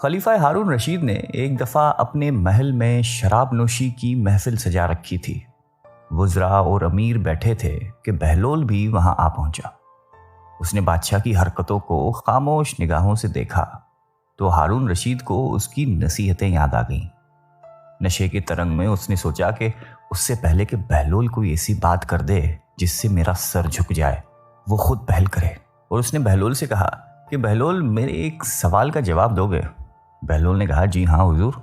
خلیفہ ہارون رشید نے ایک دفعہ اپنے محل میں شراب نوشی کی محفل سجا رکھی تھی۔ وزراء اور امیر بیٹھے تھے کہ بہلول بھی وہاں آ پہنچا۔ اس نے بادشاہ کی حرکتوں کو خاموش نگاہوں سے دیکھا تو ہارون رشید کو اس کی نصیحتیں یاد آ گئیں۔ نشے کے ترنگ میں اس نے سوچا کہ اس سے پہلے کہ بہلول کوئی ایسی بات کر دے جس سے میرا سر جھک جائے، وہ خود پہل کرے۔ اور اس نے بہلول سے کہا کہ بہلول، میرے ایک سوال کا جواب دو گے؟ بہلول نے کہا جی ہاں حضور۔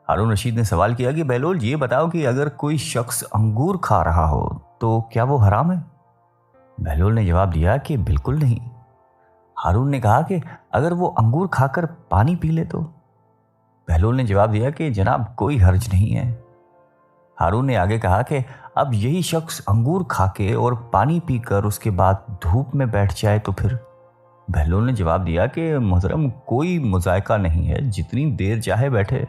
ہارون رشید نے سوال کیا کہ بہلول یہ بتاؤ کہ اگر کوئی شخص انگور کھا رہا ہو تو کیا وہ حرام ہے؟ بہلول نے جواب دیا کہ بالکل نہیں۔ ہارون نے کہا کہ اگر وہ انگور کھا کر پانی پی لے تو؟ بہلول نے جواب دیا کہ جناب کوئی حرج نہیں ہے۔ ہارون نے آگے کہا کہ اب یہی شخص انگور کھا کے اور پانی پی کر اس کے بعد دھوپ میں بیٹھ جائے تو پھر؟ بہلول نے جواب دیا کہ محترم کوئی مذائقہ نہیں ہے، جتنی دیر چاہے بیٹھے۔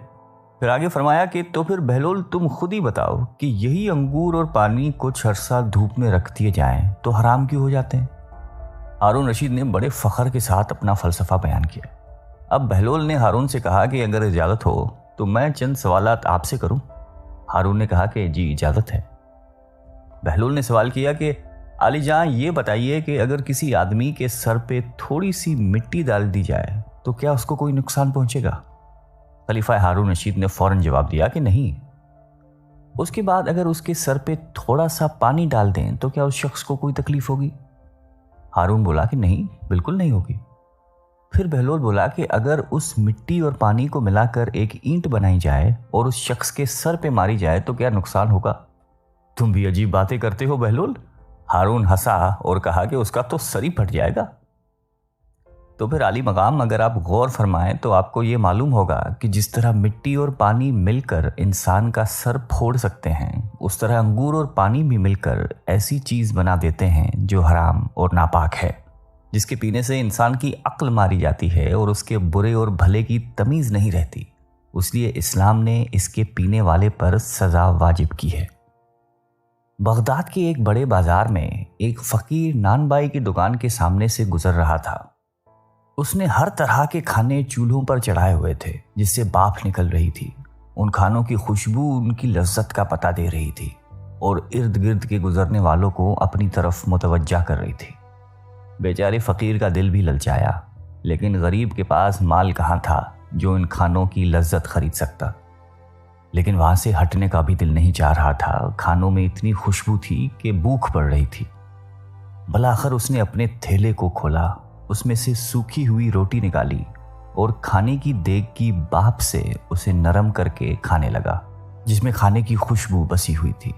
پھر آگے فرمایا کہ تو پھر بہلول تم خود ہی بتاؤ کہ یہی انگور اور پانی کچھ عرصہ دھوپ میں رکھ دیے جائیں تو حرام کیوں ہو جاتے ہیں؟ ہارون رشید نے بڑے فخر کے ساتھ اپنا فلسفہ بیان کیا۔ اب بہلول نے ہارون سے کہا کہ اگر اجازت ہو تو میں چند سوالات آپ سے کروں؟ ہارون نے کہا کہ جی اجازت ہے۔ بہلول نے سوال کیا کہ علی جاں یہ بتائیے کہ اگر کسی آدمی کے سر پہ تھوڑی سی مٹی ڈال دی جائے تو کیا اس کو کوئی نقصان پہنچے گا؟ خلیفہ ہارون رشید نے فوراً جواب دیا کہ نہیں۔ اس کے بعد اگر اس کے سر پہ تھوڑا سا پانی ڈال دیں تو کیا اس شخص کو کوئی تکلیف ہوگی؟ ہارون بولا کہ نہیں، بالکل نہیں ہوگی۔ پھر بہلول بولا کہ اگر اس مٹی اور پانی کو ملا کر ایک اینٹ بنائی جائے اور اس شخص کے سر پہ ماری جائے تو کیا نقصان ہوگا؟ تم بھی عجیب باتیں کرتے ہو بہلول۔ ہارون ہنسا اور کہا کہ اس کا تو سر ہی پھٹ جائے گا۔ تو پھر عالی مقام، اگر آپ غور فرمائیں تو آپ کو یہ معلوم ہوگا کہ جس طرح مٹی اور پانی مل کر انسان کا سر پھوڑ سکتے ہیں، اس طرح انگور اور پانی بھی مل کر ایسی چیز بنا دیتے ہیں جو حرام اور ناپاک ہے، جس کے پینے سے انسان کی عقل ماری جاتی ہے اور اس کے برے اور بھلے کی تمیز نہیں رہتی۔ اس لیے اسلام نے اس کے پینے والے پر سزا واجب کی ہے۔ بغداد کے ایک بڑے بازار میں ایک فقیر نان بائی کی دکان کے سامنے سے گزر رہا تھا۔ اس نے ہر طرح کے کھانے چولہوں پر چڑھائے ہوئے تھے جس سے بھاپ نکل رہی تھی۔ ان کھانوں کی خوشبو ان کی لذت کا پتہ دے رہی تھی اور ارد گرد کے گزرنے والوں کو اپنی طرف متوجہ کر رہی تھی۔ بیچارے فقیر کا دل بھی للچایا، لیکن غریب کے پاس مال کہاں تھا جو ان کھانوں کی لذت خرید سکتا۔ لیکن وہاں سے ہٹنے کا بھی دل نہیں چاہ رہا تھا۔ کھانوں میں اتنی خوشبو تھی کہ بھوک پڑ رہی تھی۔ بلاخر اس نے اپنے تھیلے کو کھولا، اس میں سے سوکھی ہوئی روٹی نکالی اور کھانے کی دیگ کی بھاپ سے اسے نرم کر کے کھانے لگا، جس میں کھانے کی خوشبو بسی ہوئی تھی۔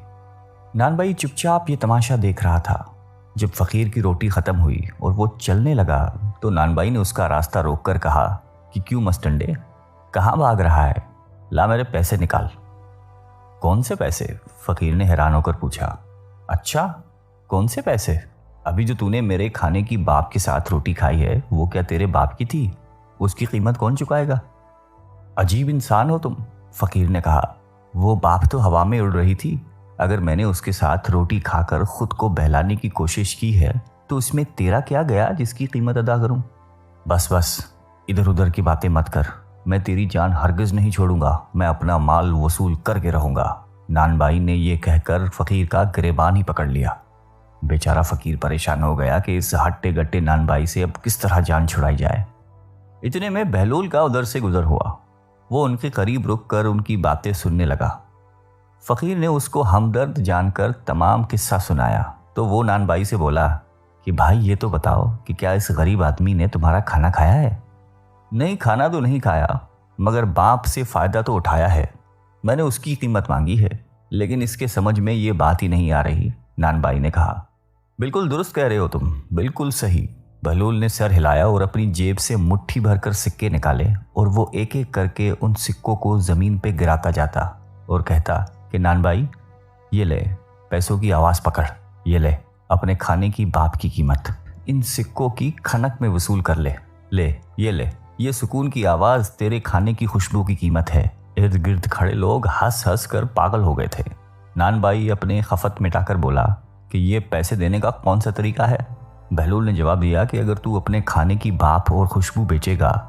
نان بھائی چپ چاپ یہ تماشا دیکھ رہا تھا۔ جب فقیر کی روٹی ختم ہوئی اور وہ چلنے لگا تو نان بھائی نے اس کا راستہ روک کر کہا کہ کیوں مسٹنڈے، کہاں بھاگ رہا ہے؟ لا میرے پیسے نکال۔ کون سے پیسے؟ فقیر نے حیران ہو کر پوچھا۔ اچھا، کون سے پیسے؟ ابھی جو نے میرے کھانے کی باپ کے ساتھ روٹی کھائی ہے وہ کیا تیرے باپ کی تھی؟ اس کی قیمت کون چکائے گا؟ عجیب انسان ہو تم، فقیر نے کہا۔ وہ باپ تو ہوا میں اڑ رہی تھی۔ اگر میں نے اس کے ساتھ روٹی کھا کر خود کو بہلانے کی کوشش کی ہے تو اس میں تیرا کیا گیا جس کی قیمت ادا کروں؟ بس ادھر ادھر کی باتیں مت کر، میں تیری جان ہرگز نہیں چھوڑوں گا، میں اپنا مال وصول کر کے رہوں گا۔ نان بھائی نے یہ کہہ کر فقیر کا گریبان ہی پکڑ لیا۔ بیچارہ فقیر پریشان ہو گیا کہ اس ہٹے گٹے نان بھائی سے اب کس طرح جان چھڑائی جائے۔ اتنے میں بہلول کا ادھر سے گزر ہوا۔ وہ ان کے قریب رک کر ان کی باتیں سننے لگا۔ فقیر نے اس کو ہمدرد جان کر تمام قصہ سنایا تو وہ نان بھائی سے بولا کہ بھائی یہ تو بتاؤ کہ کیا اس غریب آدمی نے تمہارا کھانا کھایا ہے؟ نہیں، کھانا تو نہیں کھایا، مگر باپ سے فائدہ تو اٹھایا ہے۔ میں نے اس کی قیمت مانگی ہے، لیکن اس کے سمجھ میں یہ بات ہی نہیں آ رہی۔ نان بھائی نے کہا بالکل درست کہہ رہے ہو تم، بالکل صحیح۔ بہلول نے سر ہلایا اور اپنی جیب سے مٹھی بھر کر سکے نکالے اور وہ ایک ایک کر کے ان سکوں کو زمین پہ گراتا جاتا اور کہتا کہ نان بھائی یہ لے پیسوں کی آواز پکڑ، یہ لے اپنے کھانے کی باپ کی قیمت، ان سکوں کی کھنک میں وصول کر لے، لے یہ سکون کی آواز تیرے کھانے کی خوشبو کی قیمت ہے۔ ارد گرد کھڑے لوگ ہنس ہنس کر پاگل ہو گئے تھے۔ نان بھائی اپنے خفت مٹا کر بولا کہ یہ پیسے دینے کا کون سا طریقہ ہے؟ بہلول نے جواب دیا کہ اگر تو اپنے کھانے کی بھاپ اور خوشبو بیچے گا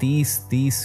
30-30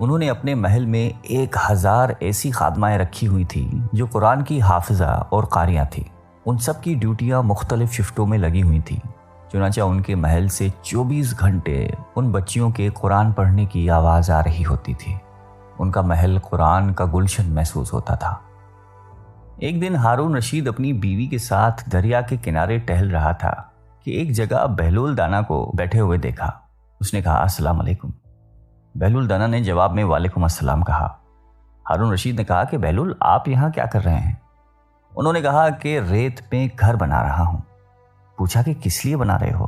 انہوں نے اپنے محل میں 1000 ایسی خادمائیں رکھی ہوئی تھیں جو قرآن کی حافظہ اور قاریاں تھیں۔ ان سب کی ڈیوٹیاں مختلف شفٹوں میں لگی ہوئی تھیں۔ چنانچہ ان کے محل سے 24 گھنٹے ان بچیوں کے قرآن پڑھنے کی آواز آ رہی ہوتی تھی۔ ان کا محل قرآن کا گلشن محسوس ہوتا تھا۔ ایک دن ہارون رشید اپنی بیوی کے ساتھ دریا کے کنارے ٹہل رہا تھا کہ ایک جگہ بہلول دانا کو بیٹھے ہوئے دیکھا۔ اس نے کہا السلام علیکم۔ بہلول دانا نے جواب میں وعلیکم السلام کہا۔ ہارون رشید نے کہا کہ بہلول آپ یہاں کیا کر رہے ہیں؟ انہوں نے کہا کہ ریت میں گھر بنا رہا ہوں۔ پوچھا کہ کس لیے بنا رہے ہو؟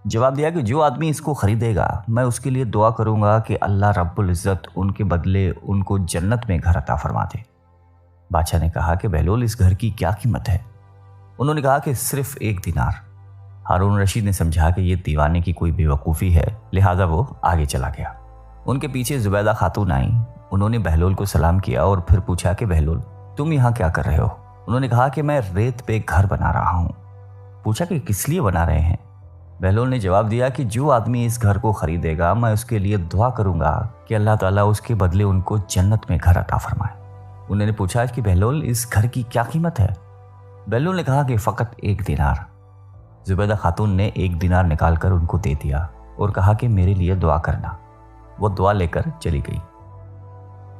جواب دیا کہ جو آدمی اس کو خریدے گا میں اس کے لیے دعا کروں گا کہ اللہ رب العزت ان کے بدلے ان کو جنت میں گھر عطا فرما دے۔ بادشاہ نے کہا کہ بہلول اس گھر کی کیا قیمت ہے؟ انہوں نے کہا کہ صرف 1 دینار۔ ہارون رشید نے سمجھا کہ یہ دیوانے کی کوئی بے وقوفی ہے، لہٰذا وہ آگے چلا گیا۔ ان کے پیچھے زبیدہ خاتون آئیں۔ انہوں نے بہلول کو سلام کیا اور پھر پوچھا کہ بہلول تم یہاں کیا کر رہے ہو؟ انہوں نے کہا کہ میں ریت پہ گھر بنا رہا ہوں۔ پوچھا کہ کس لیے بنا رہے ہیں؟ بہلول نے جواب دیا کہ جو آدمی اس گھر کو خریدے گا میں اس کے لیے دعا کروں گا کہ اللہ تعالیٰ اس کے بدلے ان کو جنت میں گھر عطا فرمائے۔ انہوں نے پوچھا کہ بہلول اس گھر کی کیا قیمت ہے؟ بہلول نے کہا کہ فقط 1 دینار۔ زبیدہ خاتون نے 1 دینار نکال کر ان کو دے دیا اور کہا کہ میرے لیے دعا کرنا۔ وہ دعا لے کر چلی گئی۔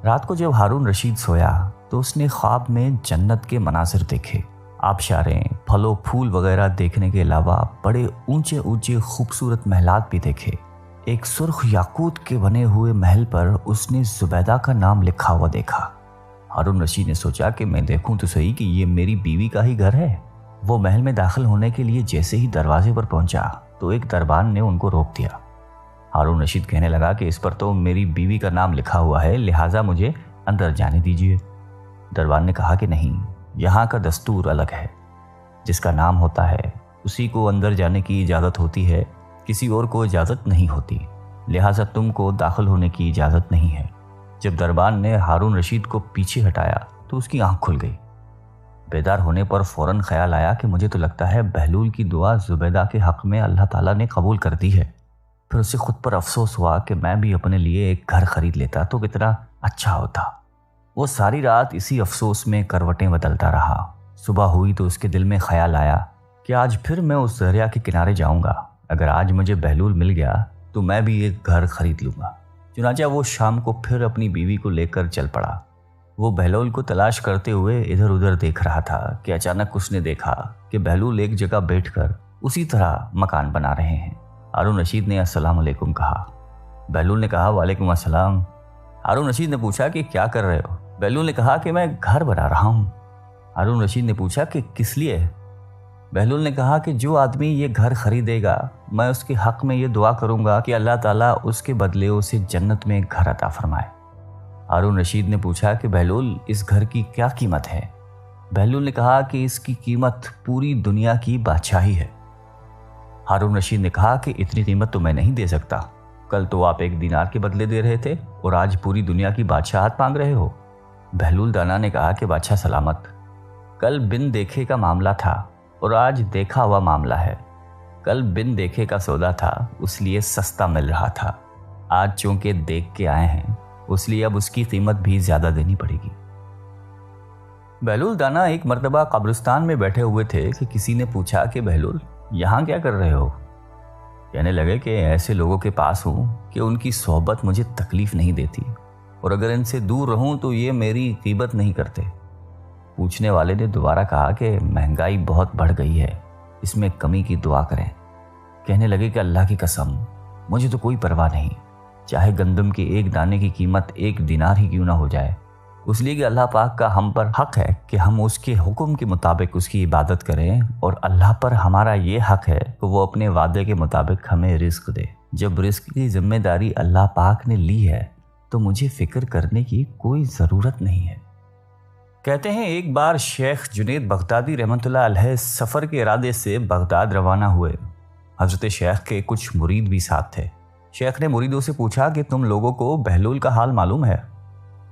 رات کو جب ہارون رشید سویا تو اس نے خواب میں جنت کے مناظر دیکھے۔ آبشاریں، پھل و پھول وغیرہ دیکھنے کے علاوہ بڑے اونچے اونچے خوبصورت محلات بھی دیکھے۔ ایک سرخ یاقوت کے بنے ہوئے محل پر اس نے زبیدہ کا نام لکھا ہوا دیکھا۔ ہارون رشید نے سوچا کہ میں دیکھوں تو صحیح کہ یہ میری بیوی کا ہی گھر ہے۔ وہ محل میں داخل ہونے کے لیے جیسے ہی دروازے پر پہنچا تو ایک دربان نے ان کو روک دیا۔ ہارون رشید کہنے لگا کہ اس پر تو میری بیوی کا نام لکھا ہوا ہے، لہٰذا مجھے اندر جانے دیجیے۔ دربان نے کہا کہ نہیں، یہاں کا دستور الگ ہے۔ جس کا نام ہوتا ہے اسی کو اندر جانے کی اجازت ہوتی ہے، کسی اور کو اجازت نہیں ہوتی، لہٰذا تم کو داخل ہونے کی اجازت نہیں ہے۔ جب دربان نے ہارون رشید کو پیچھے ہٹایا تو اس کی آنکھ کھل گئی۔ بیدار ہونے پر فوراً خیال آیا کہ مجھے تو لگتا ہے بہلول کی دعا زبیدہ کے حق میں اللہ تعالیٰ نے قبول کر دی ہے۔ پھر اسے خود پر افسوس ہوا کہ میں بھی اپنے لیے ایک گھر خرید لیتا تو کتنا اچھا ہوتا۔ وہ ساری رات اسی افسوس میں کروٹیں بدلتا رہا۔ صبح ہوئی تو اس کے دل میں خیال آیا کہ آج پھر میں اس دریا کے کنارے جاؤں گا۔ اگر آج مجھے بہلول مل گیا تو میں بھی ایک گھر خرید لوں گا۔ چنانچہ وہ شام کو پھر اپنی بیوی کو لے کر چل پڑا۔ وہ بہلول کو تلاش کرتے ہوئے ادھر ادھر دیکھ رہا تھا کہ اچانک اس نے دیکھا کہ بہلول ایک جگہ بیٹھ کر اسی طرح مکان بنا رہے ہیں۔ ہارون رشید نے السلام علیکم کہا۔ بہلول نے کہا وعلیکم السلام۔ ہارون رشید نے پوچھا کہ کیا کر رہے ہو؟ بہلول نے کہا کہ میں گھر بنا رہا ہوں۔ ہارون رشید نے پوچھا کہ کس لیے؟ بہلول نے کہا کہ جو آدمی یہ گھر خریدے گا میں اس کے حق میں یہ دعا کروں گا کہ اللہ تعالیٰ اس کے بدلے اسے جنت میں گھر عطا فرمائے۔ ہارون رشید نے پوچھا کہ بہلول اس گھر کی کیا قیمت ہے؟ بہلول نے کہا کہ اس کی قیمت پوری دنیا کی بادشاہی ہے۔ ہارون رشید نے کہا کہ اتنی قیمت تو میں نہیں دے سکتا۔ کل تو آپ 1 دینار کے بدلے دے رہے تھے اور آج پوری دنیا کی بادشاہت مانگ رہے ہو۔ بہلول دانا نے کہا کہ بادشاہ سلامت، کل بن دیکھے کا معاملہ تھا اور آج دیکھا ہوا معاملہ ہے۔ کل بن دیکھے کا سودا تھا اس لیے سستا مل رہا تھا، آج چونکہ دیکھ کے آئے ہیں اس لیے اب اس کی قیمت بھی زیادہ دینی پڑے گی۔ بہلول دانا ایک مرتبہ قبرستان میں بیٹھے ہوئے تھے کہ کسی نے پوچھا کہ بہلول یہاں کیا کر رہے ہو؟ کہنے لگے کہ ایسے لوگوں کے پاس ہوں کہ ان کی صحبت مجھے تکلیف نہیں دیتی اور اگر ان سے دور رہوں تو یہ میری غیبت نہیں کرتے۔ پوچھنے والے نے دوبارہ کہا کہ مہنگائی بہت بڑھ گئی ہے، اس میں کمی کی دعا کریں۔ کہنے لگے کہ اللہ کی قسم مجھے تو کوئی پرواہ نہیں، چاہے گندم کے 1 دانے کی قیمت 1 دینار ہی کیوں نہ ہو جائے، اس لیے کہ اللہ پاک کا ہم پر حق ہے کہ ہم اس کے حکم کے مطابق اس کی عبادت کریں، اور اللہ پر ہمارا یہ حق ہے کہ وہ اپنے وعدے کے مطابق ہمیں رزق دے۔ جب رزق کی ذمہ داری اللہ پاک نے لی ہے تو مجھے فکر کرنے کی کوئی ضرورت نہیں ہے۔ کہتے ہیں ایک بار شیخ جنید بغدادی رحمۃ اللہ علیہ سفر کے ارادے سے بغداد روانہ ہوئے۔ حضرت شیخ کے کچھ مرید بھی ساتھ تھے۔ شیخ نے مریدوں سے پوچھا کہ تم لوگوں کو بہلول کا حال معلوم ہے؟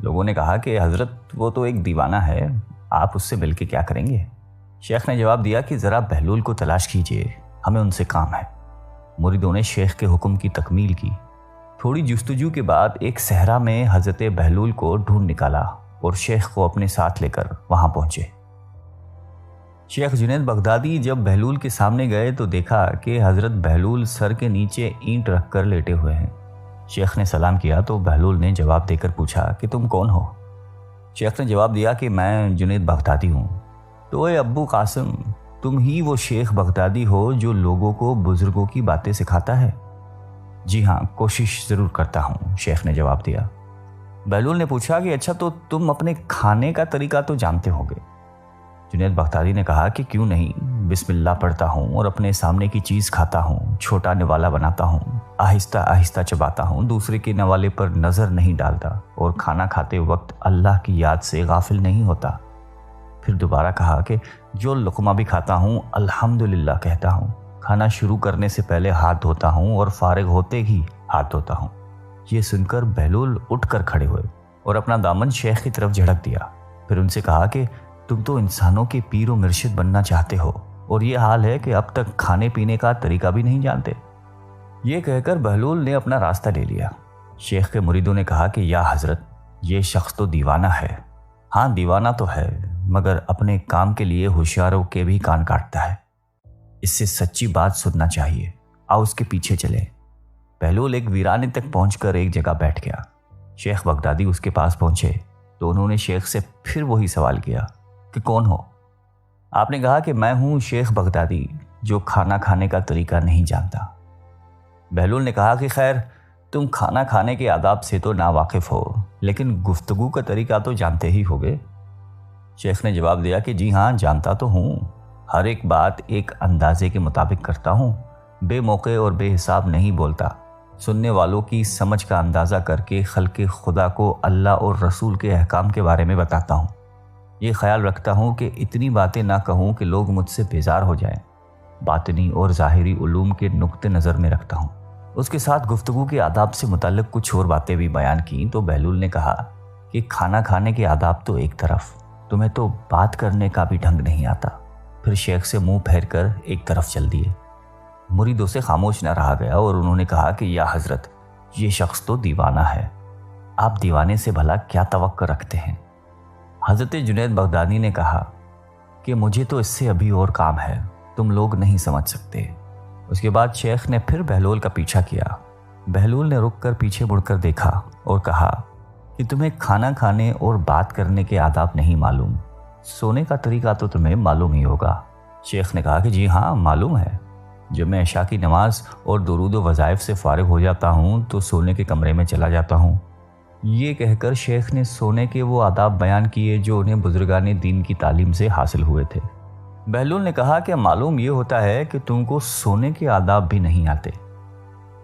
لوگوں نے کہا کہ حضرت وہ تو ایک دیوانہ ہے، آپ اس سے مل کے کیا کریں گے؟ شیخ نے جواب دیا کہ ذرا بہلول کو تلاش کیجیے، ہمیں ان سے کام ہے۔ مریدوں نے شیخ کے حکم کی تکمیل کی۔ تھوڑی جستجو کے بعد ایک صحرا میں حضرت بہلول کو ڈھونڈ نکالا اور شیخ کو اپنے ساتھ لے کر وہاں پہنچے۔ شیخ جنید بغدادی جب بہلول کے سامنے گئے تو دیکھا کہ حضرت بہلول سر کے نیچے اینٹ رکھ کر لیٹے ہوئے ہیں۔ شیخ نے سلام کیا تو بہلول نے جواب دے کر پوچھا کہ تم کون ہو؟ شیخ نے جواب دیا کہ میں جنید بغدادی ہوں۔ تو اے ابو قاسم، تم ہی وہ شیخ بغدادی ہو جو لوگوں کو بزرگوں کی باتیں سکھاتا ہے؟ جی ہاں، کوشش ضرور کرتا ہوں، شیخ نے جواب دیا۔ بہلول نے پوچھا کہ اچھا تو تم اپنے کھانے کا طریقہ تو جانتے ہوگے؟ جنید بغدادی نے کہا کہ کیوں نہیں، بسم اللہ پڑھتا ہوں اور اپنے سامنے کی چیز کھاتا ہوں، چھوٹا نوالا بناتا ہوں، آہستہ آہستہ چباتا ہوں، دوسرے کے نوالے پر نظر نہیں ڈالتا اور کھانا کھاتے وقت اللہ کی یاد سے غافل نہیں ہوتا۔ پھر دوبارہ کہا کہ جو لقمہ بھی کھاتا ہوں الحمدللہ کہتا ہوں، کھانا شروع کرنے سے پہلے ہاتھ دھوتا ہوں اور فارغ ہوتے ہی ہاتھ دھوتا ہوں۔ یہ سن کر بہلول اٹھ کر کھڑے ہوئے اور اپنا دامن شیخ کی طرف جھڑک دیا۔ پھر ان سے کہا کہ تم تو انسانوں کے پیر و مرشد بننا چاہتے ہو اور یہ حال ہے کہ اب تک کھانے پینے کا طریقہ بھی نہیں جانتے۔ یہ کہہ کر بہلول نے اپنا راستہ لے لیا۔ شیخ کے مریدوں نے کہا کہ یا حضرت، یہ شخص تو دیوانہ ہے۔ ہاں دیوانہ تو ہے، مگر اپنے کام کے لیے ہوشیاروں کے بھی کان کاٹتا ہے۔ اس سے سچی بات سننا چاہیے، آؤ اس کے پیچھے چلے۔ بہلول ایک ویرانے تک پہنچ کر ایک جگہ بیٹھ گیا۔ شیخ بغدادی اس کے پاس پہنچے تو انہوں نے شیخ سے پھر وہی سوال کیا کہ کون ہو؟ آپ نے کہا کہ میں ہوں شیخ بغدادی جو کھانا کھانے کا طریقہ نہیں جانتا۔ بہلول نے کہا کہ خیر، تم کھانا کھانے کے آداب سے تو ناواقف ہو، لیکن گفتگو کا طریقہ تو جانتے ہی ہوگے۔ شیخ نے جواب دیا کہ جی ہاں، جانتا تو ہوں، ہر ایک بات ایک اندازے کے مطابق کرتا ہوں، بے موقع اور بے حساب نہیں بولتا، سننے والوں کی سمجھ کا اندازہ کر کے خلق خدا کو اللہ اور رسول کے احکام کے بارے میں بتاتا ہوں۔ یہ خیال رکھتا ہوں کہ اتنی باتیں نہ کہوں کہ لوگ مجھ سے بیزار ہو جائیں۔ باطنی اور ظاہری علوم کے نقطہ نظر میں رکھتا ہوں۔ اس کے ساتھ گفتگو کے آداب سے متعلق کچھ اور باتیں بھی بیان کیں تو بہلول نے کہا کہ کھانا کھانے کے آداب تو ایک طرف، تمہیں تو بات کرنے کا بھی ڈھنگ نہیں آتا۔ پھر شیخ سے منہ پھیر کر ایک طرف چل دیے۔ مریدوں سے خاموش نہ رہا گیا اور انہوں نے کہا کہ یا حضرت، یہ شخص تو دیوانہ ہے، آپ دیوانے سے بھلا کیا توقع رکھتے ہیں؟ حضرت جنید بغدادی نے کہا کہ مجھے تو اس سے ابھی اور کام ہے، تم لوگ نہیں سمجھ سکتے۔ اس کے بعد شیخ نے پھر بہلول کا پیچھا کیا۔ بہلول نے رک کر پیچھے مڑ کر دیکھا اور کہا کہ تمہیں کھانا کھانے اور بات کرنے کے آداب نہیں معلوم، سونے کا طریقہ تو تمہیں معلوم ہی ہوگا۔ شیخ نے کہا کہ جی ہاں، معلوم ہے، جب میں عشاء کی نماز اور درود و وظائف سے فارغ ہو جاتا ہوں تو سونے کے کمرے میں چلا جاتا ہوں۔ یہ کہہ کر شیخ نے سونے کے وہ آداب بیان کیے جو انہیں بزرگان دین کی تعلیم سے حاصل ہوئے تھے۔ بہلول نے کہا کہ معلوم یہ ہوتا ہے کہ تم کو سونے کے آداب بھی نہیں آتے۔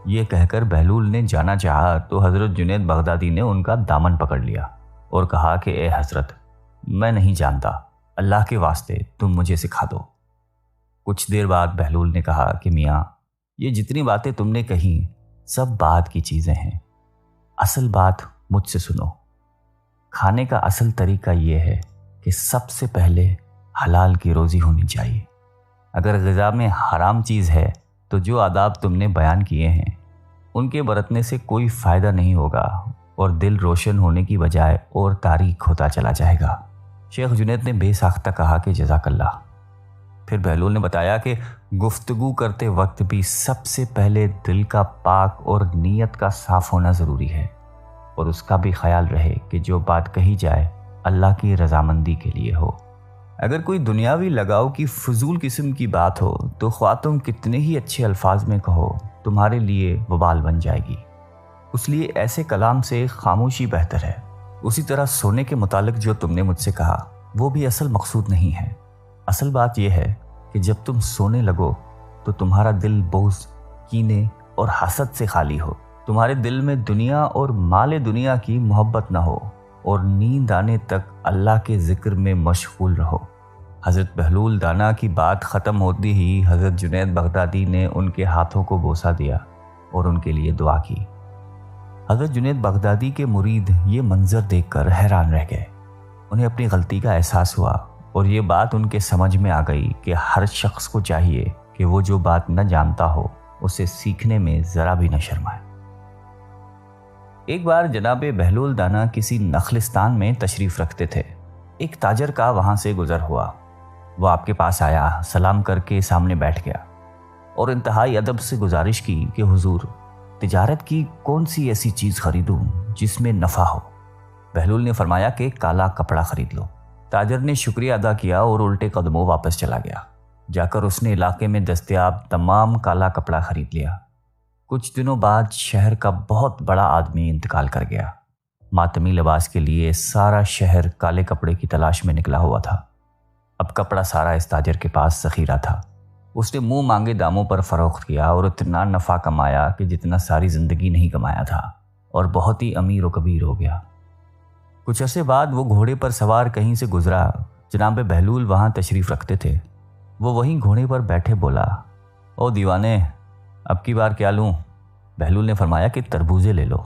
یہ کہہ کر بہلول نے جانا چاہا تو حضرت جنید بغدادی نے ان کا دامن پکڑ لیا اور کہا کہ اے حضرت، میں نہیں جانتا، اللہ کے واسطے تم مجھے سکھا دو۔ کچھ دیر بعد بہلول نے کہا کہ میاں، یہ جتنی باتیں تم نے کہیں سب بعد کی چیزیں ہیں، اصل بات مجھ سے سنو۔ کھانے کا اصل طریقہ یہ ہے کہ سب سے پہلے حلال کی روزی ہونی چاہیے۔ اگر غذا میں حرام چیز ہے تو جو آداب تم نے بیان کیے ہیں ان کے برتنے سے کوئی فائدہ نہیں ہوگا اور دل روشن ہونے کی بجائے اور تاریک ہوتا چلا جائے گا۔ شیخ جنید نے بے ساختہ کہا کہ جزاک اللہ۔ پھر بہلول نے بتایا کہ گفتگو کرتے وقت بھی سب سے پہلے دل کا پاک اور نیت کا صاف ہونا ضروری ہے، اور اس کا بھی خیال رہے کہ جو بات کہی جائے اللہ کی رضامندی کے لیے ہو۔ اگر کوئی دنیاوی لگاؤ کی فضول قسم کی بات ہو تو خواہ تم کتنے ہی اچھے الفاظ میں کہو، تمہارے لیے وبال بن جائے گی۔ اس لیے ایسے کلام سے خاموشی بہتر ہے۔ اسی طرح سونے کے متعلق جو تم نے مجھ سے کہا وہ بھی اصل مقصود نہیں ہے۔ اصل بات یہ ہے کہ جب تم سونے لگو تو تمہارا دل بغض، کینے اور حسد سے خالی ہو، تمہارے دل میں دنیا اور مال دنیا کی محبت نہ ہو، اور نیند آنے تک اللہ کے ذکر میں مشغول رہو۔ حضرت بہلول دانا کی بات ختم ہوتی ہی حضرت جنید بغدادی نے ان کے ہاتھوں کو بوسہ دیا اور ان کے لیے دعا کی۔ حضرت جنید بغدادی کے مرید یہ منظر دیکھ کر حیران رہ گئے۔ انہیں اپنی غلطی کا احساس ہوا اور یہ بات ان کے سمجھ میں آ گئی کہ ہر شخص کو چاہیے کہ وہ جو بات نہ جانتا ہو اسے سیکھنے میں ذرا بھی نہ شرمائے۔ ایک بار جناب بہلول دانا کسی نخلستان میں تشریف رکھتے تھے۔ ایک تاجر کا وہاں سے گزر ہوا۔ وہ آپ کے پاس آیا، سلام کر کے سامنے بیٹھ گیا اور انتہائی ادب سے گزارش کی کہ حضور، تجارت کی کون سی ایسی چیز خریدوں جس میں نفع ہو؟ بہلول نے فرمایا کہ کالا کپڑا خرید لو۔ تاجر نے شکریہ ادا کیا اور الٹے قدموں واپس چلا گیا۔ جا کر اس نے علاقے میں دستیاب تمام کالا کپڑا خرید لیا۔ کچھ دنوں بعد شہر کا بہت بڑا آدمی انتقال کر گیا۔ ماتمی لباس کے لیے سارا شہر کالے کپڑے کی تلاش میں نکلا ہوا تھا۔ اب کپڑا سارا اس تاجر کے پاس ذخیرہ تھا۔ اس نے منہ مانگے داموں پر فروخت کیا اور اتنا نفع کمایا کہ جتنا ساری زندگی نہیں کمایا تھا، اور بہت ہی امیر و کبیر ہو گیا۔ کچھ عرصے بعد وہ گھوڑے پر سوار کہیں سے گزرا۔ جناب بہلول وہاں تشریف رکھتے تھے۔ وہ وہیں گھوڑے پر بیٹھے بولا، او دیوانے، اب کی بار کیا لوں؟ بہلول نے فرمایا کہ تربوزے لے لو۔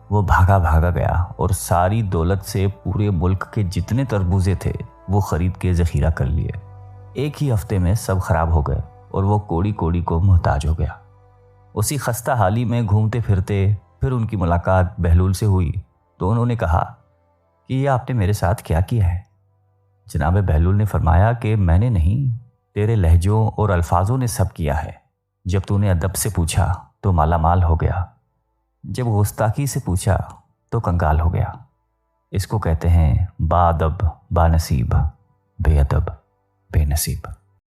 وہ بھاگا گیا اور ساری دولت سے پورے ملک کے جتنے تربوزے تھے وہ خرید کے ذخیرہ کر لیے۔ ایک ہی ہفتے میں سب خراب ہو گئے اور وہ کوڑی کوڑی کو محتاج ہو گیا۔ اسی خستہ حالی میں گھومتے پھرتے پھر ان کی ملاقات بہلول سے ہوئی تو انہوں نے کہا کہ یہ آپ نے میرے ساتھ کیا کیا ہے؟ جناب بہلول نے فرمایا کہ میں نے نہیں، تیرے لہجوں اور الفاظوں نے سب کیا ہے۔ جب تو نے ادب سے پوچھا تو مالا مال ہو گیا، جب گستاخی سے پوچھا تو کنگال ہو گیا۔ اس کو کہتے ہیں با ادب با نصیب، بے ادب بے نصیب۔